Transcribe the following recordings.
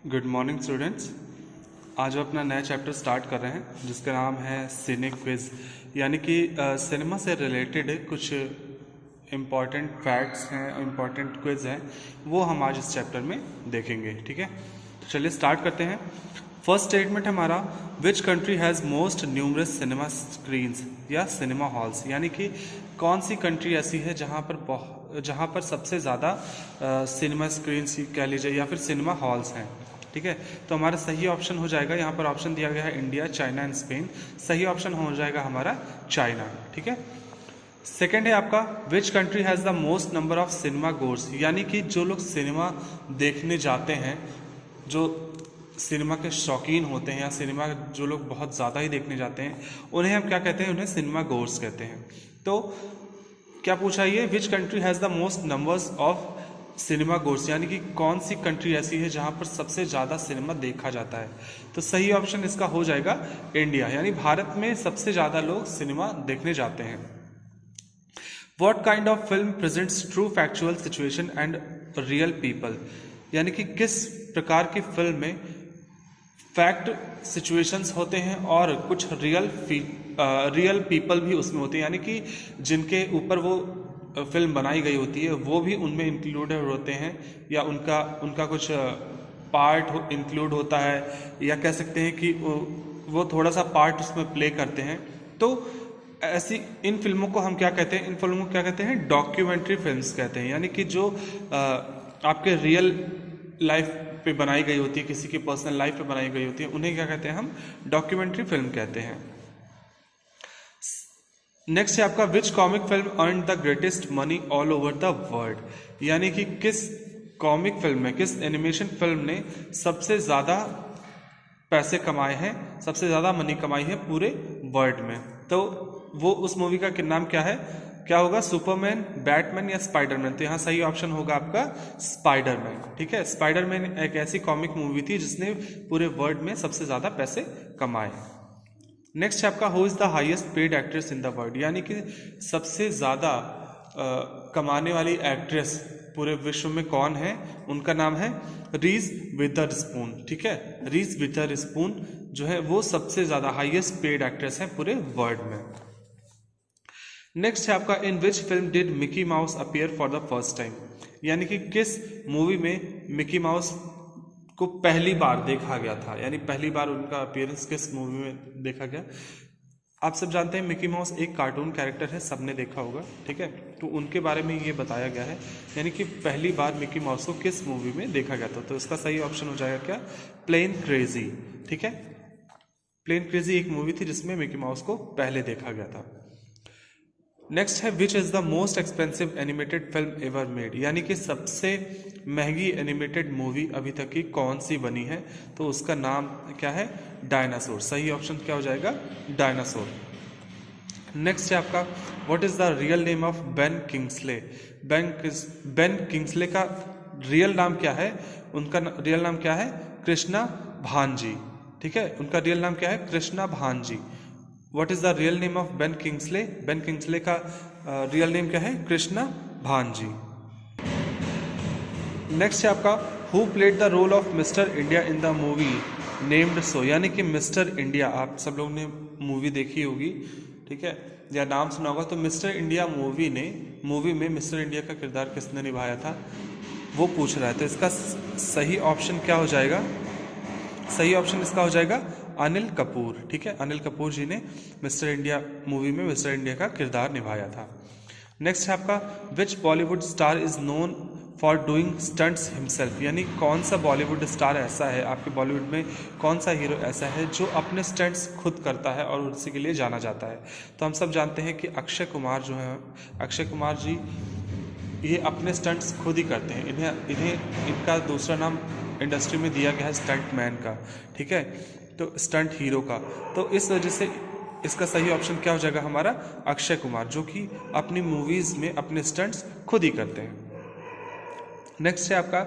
Good morning students. आज हम अपना नया चैप्टर स्टार्ट कर रहे हैं जिसका नाम है सिने क्विज, यानी कि सिनेमा से रिलेटेड कुछ इम्पॉर्टेंट फैक्ट्स हैं, इम्पॉर्टेंट क्विज हैं, वो हम आज इस चैप्टर में देखेंगे। ठीक है, तो चलिए स्टार्ट करते हैं। फर्स्ट स्टेटमेंट हमारा, which country has most numerous cinema screens या सिनेमा हॉल्स, यानी कि कौन सी कंट्री ऐसी है जहाँ पर सबसे ज़्यादा सिनेमा स्क्रीन्स कह लीजिए या फिर सिनेमा हॉल्स हैं। ठीक है, तो हमारा सही ऑप्शन हो जाएगा, यहाँ पर ऑप्शन दिया गया है इंडिया, चाइना एंड स्पेन। सही ऑप्शन हो जाएगा हमारा चाइना। ठीक है, सेकेंड है आपका, which country has the most number of cinema gorge, यानी कि जो लोग सिनेमा देखने जाते हैं, जो सिनेमा के शौकीन होते हैं या सिनेमा जो लोग बहुत ज़्यादा ही देखने जाते हैं, उन्हें हम क्या कहते हैं? उन्हें सिनेमा गोर्स कहते हैं। तो क्या पूछा ये, which country has the most numbers of cinema gorge, यानी कि कौन सी कंट्री ऐसी है जहां पर सबसे ज़्यादा सिनेमा देखा जाता है। तो सही ऑप्शन इसका हो जाएगा इंडिया, यानी भारत में सबसे ज़्यादा लोग सिनेमा देखने जाते हैं। What kind of film presents true factual situation and real people, यानी कि किस प्रकार की फिल्म में फैक्ट सिचुएशंस होते हैं और कुछ रियल पीपल भी उसमें होते हैं, यानी कि जिनके ऊपर वो फिल्म बनाई गई होती है वो भी उनमें इंक्लूडेड होते हैं, या उनका कुछ पार्ट इंक्लूड होता है, या कह सकते हैं कि वो थोड़ा सा पार्ट उसमें प्ले करते हैं। तो ऐसी इन फिल्मों को हम क्या कहते हैं? इन फिल्मों को क्या कहते हैं? डॉक्यूमेंट्री फिल्म्स कहते हैं, यानी कि जो आपके रियल लाइफ पे बनाई गई होती है, किसी की पर्सनल लाइफ पे बनाई गई होती है, उन्हें क्या कहते हैं? हम डॉक्यूमेंट्री फिल्म कहते हैं। नेक्स्ट है आपका, which comic film earn the greatest money all over the world, यानी कि किस कॉमिक फिल्म में, किस एनिमेशन फिल्म ने सबसे ज़्यादा पैसे कमाए हैं, सबसे ज़्यादा मनी कमाई है पूरे वर्ल्ड में। तो वो उस मूवी का नाम क्या है? क्या होगा? सुपरमैन, बैटमैन या स्पाइडरमैन? तो यहाँ सही ऑप्शन होगा आपका स्पाइडरमैन। ठीक है, स्पाइडरमैन एक ऐसी कॉमिक मूवी थी जिसने पूरे वर्ल्ड में सबसे ज़्यादा पैसे कमाए। नेक्स्ट है आपका, who is the highest paid actress in the world, यानी कि सबसे ज़्यादा कमाने वाली एक्ट्रेस पूरे विश्व में कौन है? उनका नाम है रीज विदरस्पून। ठीक है, रीज विदरस्पून जो है वो सबसे ज़्यादा हाईएस्ट पेड एक्ट्रेस है पूरे वर्ल्ड में। नेक्स्ट है आपका, in which film did Mickey Mouse appear for the first time, यानी कि किस मूवी में मिकी माउस को पहली बार देखा गया था, यानी पहली बार उनका अपीयरेंस किस मूवी में देखा गया? आप सब जानते हैं मिकी माउस एक कार्टून कैरेक्टर है, सबने देखा होगा। ठीक है, तो उनके बारे में ये बताया गया है, यानी कि पहली बार मिकी माउस को किस मूवी में देखा गया था। तो इसका सही ऑप्शन हो जाएगा क्या? Plane Crazy. ठीक है, प्लेन क्रेजी एक मूवी थी जिसमें मिकी माउस को पहले देखा गया था। नेक्स्ट है, which is the most expensive animated film ever made, यानी कि सबसे महंगी एनिमेटेड मूवी अभी तक की कौन सी बनी है? तो उसका नाम क्या है? डायनासोर। सही ऑप्शन क्या हो जाएगा? डायनासोर। नेक्स्ट है आपका, what is the real name of Ben Kingsley, Ben Kingsley का रियल नाम क्या है? उनका रियल नाम क्या है? कृष्णा भांजी। ठीक है, उनका रियल नाम क्या है? Krishna Bhanji. What is the real name of Ben Kingsley? Ben Kingsley का रियल नेम क्या है? कृष्णा भांजी। नेक्स्ट है आपका, who played the role of mister India in the movie named so, यानी कि मिस्टर इंडिया, आप सब लोग ने मूवी देखी होगी, ठीक है, या नाम सुना होगा। तो मिस्टर इंडिया मूवी में मिस्टर इंडिया का किरदार किसने निभाया था, वो पूछ रहा है। तो इसका सही ऑप्शन क्या हो जाएगा? सही ऑप्शन इसका हो जाएगा अनिल कपूर। ठीक है, अनिल कपूर जी ने मिस्टर इंडिया मूवी में मिस्टर इंडिया का किरदार निभाया था। नेक्स्ट है आपका, which Bollywood star is known for doing stunts himself, यानी कौन सा बॉलीवुड स्टार ऐसा है, आपके बॉलीवुड में कौन सा हीरो ऐसा है जो अपने स्टंट्स खुद करता है और उसी के लिए जाना जाता है? तो हम सब जानते हैं कि अक्षय कुमार जो है, अक्षय कुमार जी ये अपने स्टंट्स खुद ही करते हैं। इनका दूसरा नाम इंडस्ट्री में दिया गया है स्टंट मैन का। ठीक है, तो स्टंट हीरो का। तो इस वजह से इसका सही ऑप्शन क्या हो जाएगा हमारा? अक्षय कुमार, जो कि अपनी मूवीज़ में अपने स्टंट्स खुद ही करते हैं। नेक्स्ट है आपका,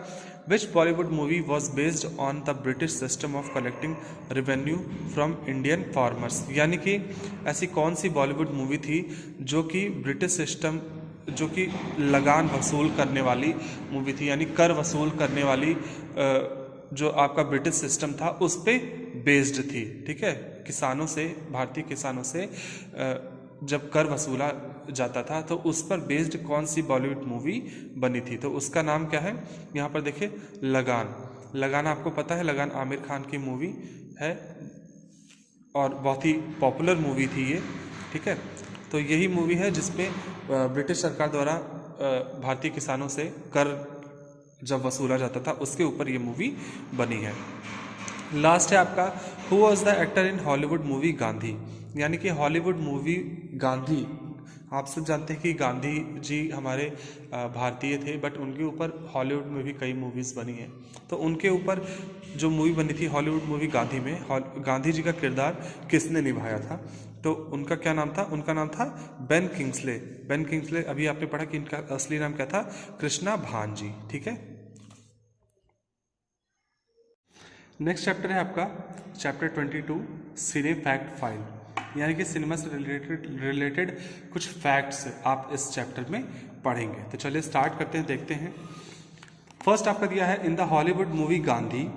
which Bollywood movie was based on the British system of collecting revenue from Indian farmers, यानी कि ऐसी कौन सी बॉलीवुड मूवी थी जो कि ब्रिटिश सिस्टम, जो कि लगान वसूल करने वाली मूवी थी, यानी कर वसूल करने वाली जो आपका ब्रिटिश सिस्टम था उस पे बेस्ड थी, ठीक है। किसानों से, भारतीय किसानों से जब कर वसूला जाता था तो उस पर बेस्ड कौन सी बॉलीवुड मूवी बनी थी, तो उसका नाम क्या है, यहाँ पर देखिए लगान। लगान आपको पता है, लगान आमिर खान की मूवी है और बहुत ही पॉपुलर मूवी थी ये, ठीक है। तो यही मूवी है जिसपे ब्रिटिश सरकार द्वारा भारतीय किसानों से कर जब वसूला जाता था उसके ऊपर ये मूवी बनी है। लास्ट है आपका, who was the actor in Hollywood movie Gandhi, यानी कि हॉलीवुड मूवी गांधी, आप सब जानते हैं कि गांधी जी हमारे भारतीय थे, बट उनके ऊपर हॉलीवुड में भी कई मूवीज़ बनी हैं। तो उनके ऊपर जो मूवी बनी थी हॉलीवुड मूवी गांधी में, गांधी जी का किरदार किसने निभाया था, तो उनका क्या नाम था, उनका नाम था बेन किंग्सले। बेन किंग्सले, अभी आपने पढ़ा कि इनका असली नाम क्या था, कृष्णा भानजी, ठीक है। नेक्स्ट चैप्टर है आपका चैप्टर 22 सिने फैक्ट फाइल, यानी कि सिनेमा से रिलेटेड कुछ फैक्ट्स आप इस चैप्टर में पढ़ेंगे। तो चलिए स्टार्ट करते हैं, देखते हैं। फर्स्ट आपका दिया है, in the Hollywood movie Gandhi,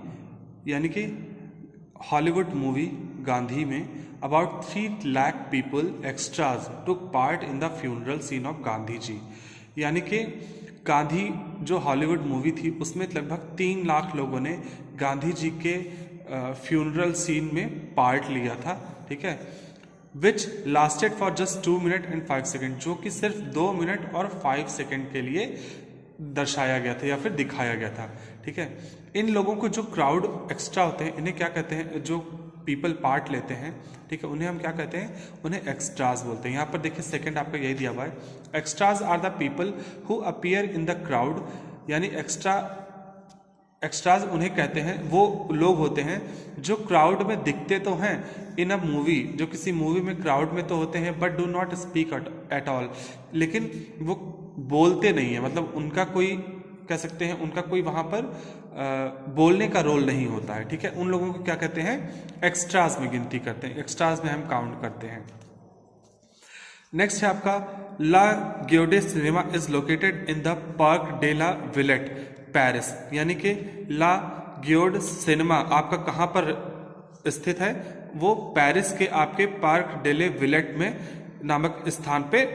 यानी कि हॉलीवुड मूवी गांधी में about 3 lakh people extras took part in the funeral scene of Gandhi ji, यानी कि गांधी जो हॉलीवुड मूवी थी उसमें लगभग 3 लाख लोगों ने गांधी जी के फ्यूनरल सीन में पार्ट लिया था, ठीक है। Which lasted for just 2 minute and 5 second, जो कि सिर्फ 2 मिनट और 5 सेकेंड के लिए दर्शाया गया था या फिर दिखाया गया था, ठीक है। इन लोगों को जो क्राउड एक्स्ट्रा होते हैं, इन्हें क्या कहते हैं, जो पीपल पार्ट लेते हैं, ठीक है, उन्हें हम क्या कहते हैं, उन्हें एक्स्ट्राज बोलते हैं। यहाँ पर देखिए सेकंड आपका यही दिया हुआ है, extras are the people who appear in the crowd, यानी एक्स्ट्राज उन्हें कहते हैं, वो लोग होते हैं जो क्राउड में दिखते तो हैं इन अ मूवी, जो किसी मूवी में क्राउड में तो होते हैं but do not speak at all, लेकिन वो बोलते नहीं है, मतलब उनका कोई, कह सकते हैं उनका कोई वहाँ पर बोलने का रोल नहीं होता है, ठीक है। उन लोगों को क्या कहते हैं, एक्स्ट्राज में गिनती करते हैं, एक्स्ट्राज में हम काउंट करते हैं। नेक्स्ट है आपका, La Geode cinema is located in the Parc de la Villette Paris, यानी कि ला ग्योड सिनेमा आपका कहाँ पर स्थित है, वो पेरिस के आपके पार्क डेले विलेट में नामक स्थान पे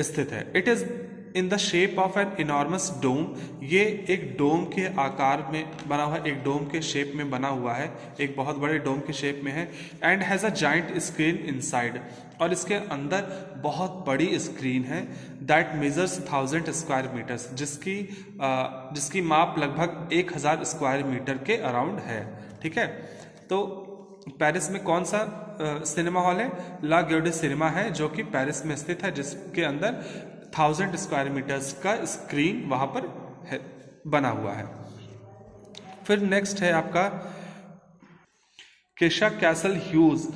स्थित है। It is in the shape of an enormous dome, ये एक डोम के आकार में बना हुआ है, एक डोम के शेप में बना हुआ है, एक बहुत बड़े डोम के शेप में है। And has a giant screen inside, और इसके अंदर बहुत बड़ी स्क्रीन है, दैट मेजर्स 1000 स्क्वायर मीटर्स, जिसकी माप लगभग 1000 स्क्वायर मीटर के अराउंड है, ठीक है। तो पेरिस में कौन सा सिनेमा हॉल है, ला ग्योडे सिनेमा है, जो कि पेरिस में स्थित है, जिसके अंदर 1000 स्क्वायर मीटर्स का स्क्रीन वहां पर है, बना हुआ है। फिर नेक्स्ट है आपका, Keisha Castle Hughes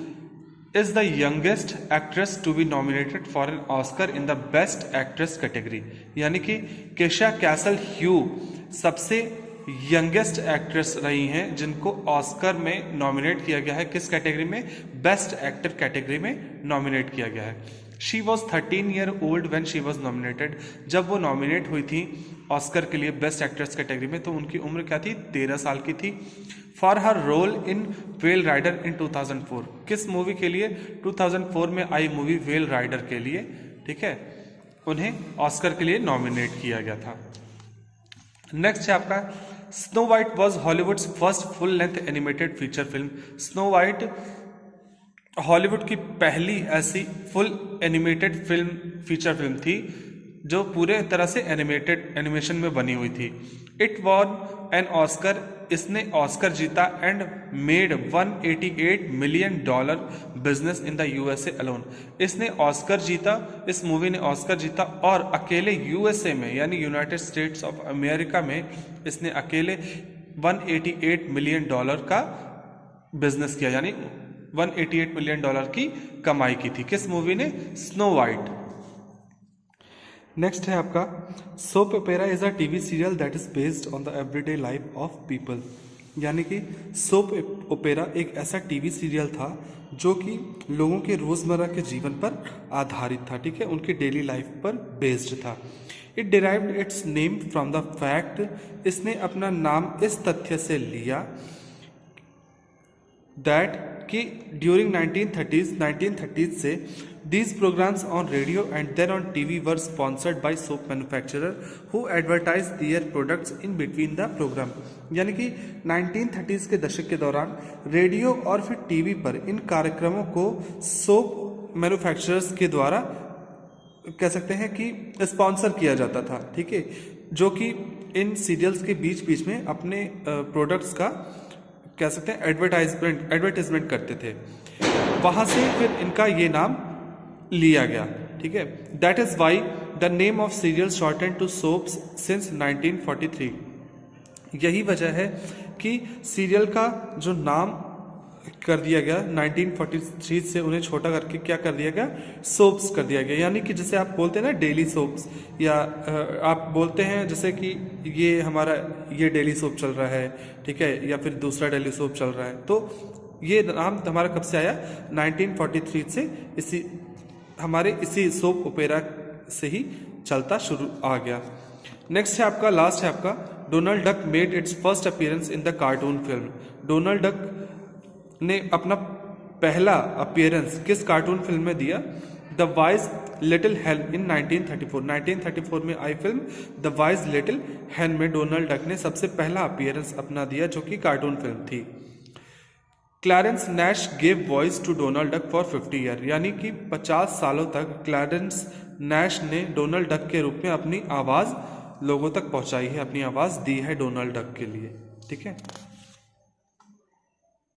is the youngest actress to be nominated for an Oscar in the best actress category, यानी कि केशा कैसल ह्यू सबसे यंगेस्ट एक्ट्रेस रही हैं जिनको ऑस्कर में नॉमिनेट किया गया है। किस कैटेगरी में, बेस्ट एक्टर कैटेगरी में नॉमिनेट किया गया है। She was 13 year old when she was nominated, जब वो नॉमिनेट हुई थी ऑस्कर के लिए बेस्ट एक्ट्रेस कैटेगरी में, तो उनकी उम्र क्या थी, 13 साल की थी। For her role in Whale Rider in 2004, किस मूवी के लिए, 2004 में आई मूवी व्हेल राइडर के लिए, ठीक है, उन्हें ऑस्कर के लिए नॉमिनेट किया गया था। नेक्स्ट है आपका, snow white was Hollywoods first full length animated feature film. Snow white Hollywood की पहली ऐसी फुल एनिमेटेड फीचर फिल्म थी जो पूरे तरह से एनिमेशन में बनी हुई थी। इट वॉन एन ऑस्कर, इसने ऑस्कर जीता and made $188 million business in the USA alone. इसने ऑस्कर जीता, इस मूवी ने ऑस्कर जीता और अकेले यूएसए में, यानी यूनाइटेड स्टेट्स ऑफ अमेरिका में, इसने अकेले $188 मिलियन का बिजनेस किया, यानी $188 मिलियन की कमाई की थी। किस मूवी ने, स्नो वाइट। नेक्स्ट है आपका, soap opera is a TV serial that is based on the everyday life of people, यानी कि सोप ओपेरा एक ऐसा टीवी सीरियल था जो कि लोगों के रोजमर्रा के जीवन पर आधारित था, ठीक है, उनकी डेली लाइफ पर बेस्ड था। It derived it's name from the fact, इसने अपना नाम इस तथ्य से लिया दैट कि ड्यूरिंग 1930s से these programs on radio and then on TV were sponsored by soap manufacturer who advertised their products in between the program। यानी कि 1930s के दशक के दौरान रेडियो और फिर टीवी पर इन कार्यक्रमों को सोप मैन्युफैक्चरर्स के द्वारा कह सकते हैं कि स्पॉन्सर किया जाता था, ठीक है, जो कि इन सीरियल्स के बीच बीच में अपने प्रोडक्ट्स का कह सकते हैं एडवर्टाइजमेंट करते थे। वहाँ से फिर इनका ये नाम लिया गया, ठीक है। That is why the name of serial shortened to soaps since 1943। यही वजह है कि सीरियल का जो नाम कर दिया गया 1943 से उन्हें छोटा करके क्या कर दिया गया, सोप्स कर दिया गया। यानी कि जैसे आप बोलते हैं ना डेली सोप्स, या आप बोलते हैं जैसे कि ये हमारा ये डेली सोप चल रहा है, ठीक है, या फिर दूसरा डेली सोप चल रहा है, तो ये नाम हमारा कब से आया, 1943 से इसी सोप ओपेरा से ही चलता शुरू आ गया। नेक्स्ट है आपका, लास्ट है आपका, Donald duck made it's first appearance in the cartoon film. Donald duck ने अपना पहला अपीयरेंस किस कार्टून फिल्म में दिया, द वाइज लिटिल हेन इन 1934। 1934 में आई फिल्म द वाइज लिटिल हेन में डोनाल्ड डक ने सबसे पहला अपीयरेंस अपना दिया, जो कि कार्टून फिल्म थी। Clarence Nash gave voice to Donald Duck for 50 year, यानी कि 50 सालों तक क्लैरेंस नैश ने डोनाल्ड डक के रूप में अपनी आवाज़ लोगों तक पहुंचाई है, अपनी आवाज़ दी है डोनाल्ड डक के लिए, ठीक है।